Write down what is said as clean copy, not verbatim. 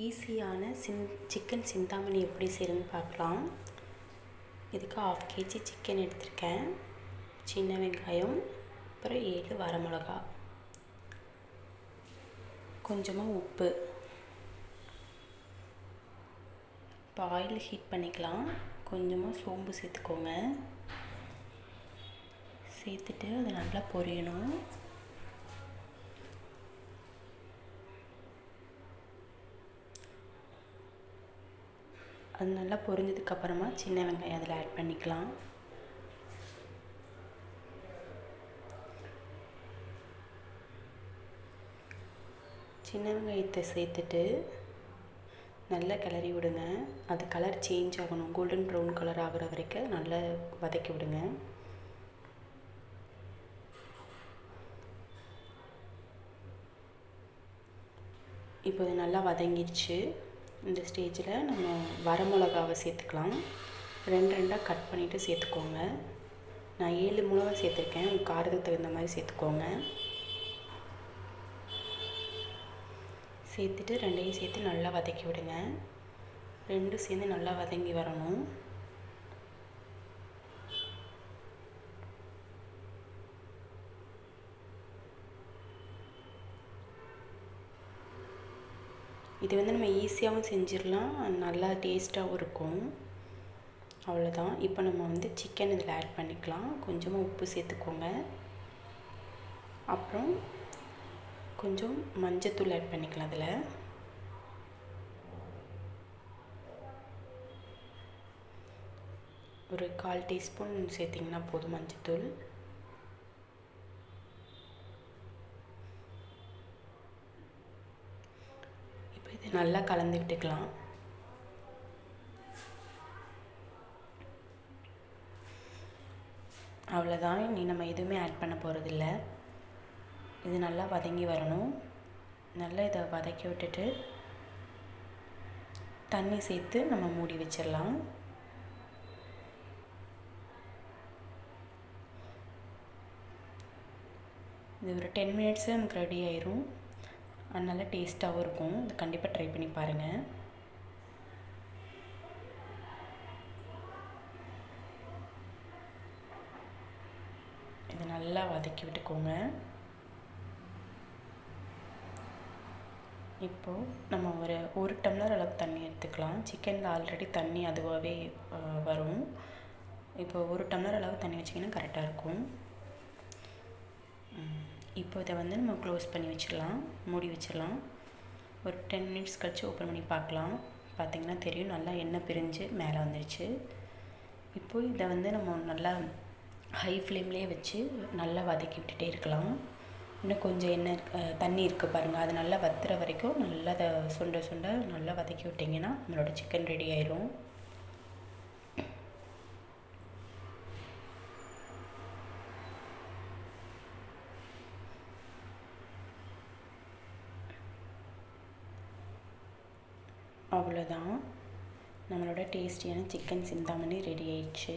ஈஸியான சிக்கன் சிந்தாமணி எப்படி செய்யணும்னு பார்க்கலாம். இதுக்கு 1/2 kg சிக்கன் எடுத்திருக்கேன். சின்ன வெங்காயம், அப்புறம் 7 வரமிளகா, கொஞ்சமாக உப்பு. இப்போ ஆயில் ஹீட் பண்ணிக்கலாம். கொஞ்சமாக சோம்பு சேர்த்துக்கோங்க. சேர்த்துட்டு அது நல்லா பொரியணும். அது நல்லா பொரிஞ்சதுக்கப்புறமா சின்ன வெங்காயம் அதில் ஆட் பண்ணிக்கலாம். சின்ன வெங்காயத்தை சேர்த்துட்டு நல்லா கிளறி விடுங்க. அது கலர் சேஞ்ச் ஆகணும். கோல்டன் ப்ரௌன் கலர் ஆகிற வரைக்கும் நல்லா வதக்கி விடுங்க. இப்போ இது நல்லா வதங்கிடுச்சு. இந்த ஸ்டேஜில் நம்ம வரமிளகாவை சேர்த்துக்கலாம். 2 கட் பண்ணிவிட்டு சேர்த்துக்கோங்க. நான் 7 மிளகா சேர்த்துருக்கேன். உங்கள் காரத்துக்கு தகுந்த மாதிரி சேர்த்துக்கோங்க. சேர்த்துட்டு 2ஐயும் சேர்த்து நல்லா வதக்கி விடுங்க. 2 சேர்ந்து நல்லா வதங்கி வரணும். இது நம்ம ஈஸியாகவும் செஞ்சிடலாம், நல்லா டேஸ்ட்டாகவும் இருக்கும். அவ்வளோதான். இப்போ நம்ம சிக்கன் இதில் ஆட் பண்ணிக்கலாம். கொஞ்சமாக உப்பு சேர்த்துக்கோங்க. அப்புறம் கொஞ்சம் மஞ்சத்தூள் ஆட் பண்ணிக்கலாம். அதில் ஒரு 1/4 டீஸ்பூன் சேர்த்திங்கன்னா போதும் மஞ்சத்தூள். இப்போ இது நல்லா கலந்து விட்டுக்கலாம். அவ்வளோதான். இனி நம்ம எதுவுமே ஆட் பண்ண போகிறதில்ல. இது நல்லா வதங்கி வரணும். நல்லா இதை வதக்கி விட்டுட்டு தண்ணி சேர்த்து நம்ம மூடி வச்சிடலாம். இது ஒரு 10 மினிட்ஸு நமக்கு ரெடி ஆயிரும். நல்லா டேஸ்ட்டாகவும் இருக்கும். இது கண்டிப்பாக ட்ரை பண்ணி பாருங்கள். இதை நல்லா வதக்கி விட்டுக்கோங்க. இப்போது நம்ம ஒரு டம்ளர் அளவு தண்ணி எடுத்துக்கலாம். சிக்கனில் ஆல்ரெடி தண்ணி அதுவாகவே வரும். இப்போ 1 டம்ளர் அளவு தண்ணி வச்சிங்கன்னா கரெக்டாக இருக்கும். இப்போ இதை நம்ம க்ளோஸ் பண்ணி வச்சிடலாம், மூடி வச்சிடலாம். ஒரு 10 மினிட்ஸ் கழித்து ஓப்பன் பண்ணி பார்க்கலாம். பார்த்திங்கன்னா தெரியும், நல்லா எண்ணெய் பிரிஞ்சு மேலே வந்துடுச்சு. இப்போது இதை நம்ம நல்லா ஹை ஃப்ளேம்லேயே வச்சு நல்லா வதக்கி விட்டுட்டே இருக்கலாம். இன்னும் கொஞ்சம் தண்ணி இருக்குது பாருங்கள், அது நல்லா வத்துற வரைக்கும் நல்லா அதை சுண்ட சுண்ட நல்லா வதக்கி விட்டிங்கன்னா நம்மளோட சிக்கன் ரெடி ஆயிரும். அவ்வளோதான், நம்மளோட டேஸ்டியான சிக்கன் சிந்தாமணி ரெடி ஆயிடுச்சு.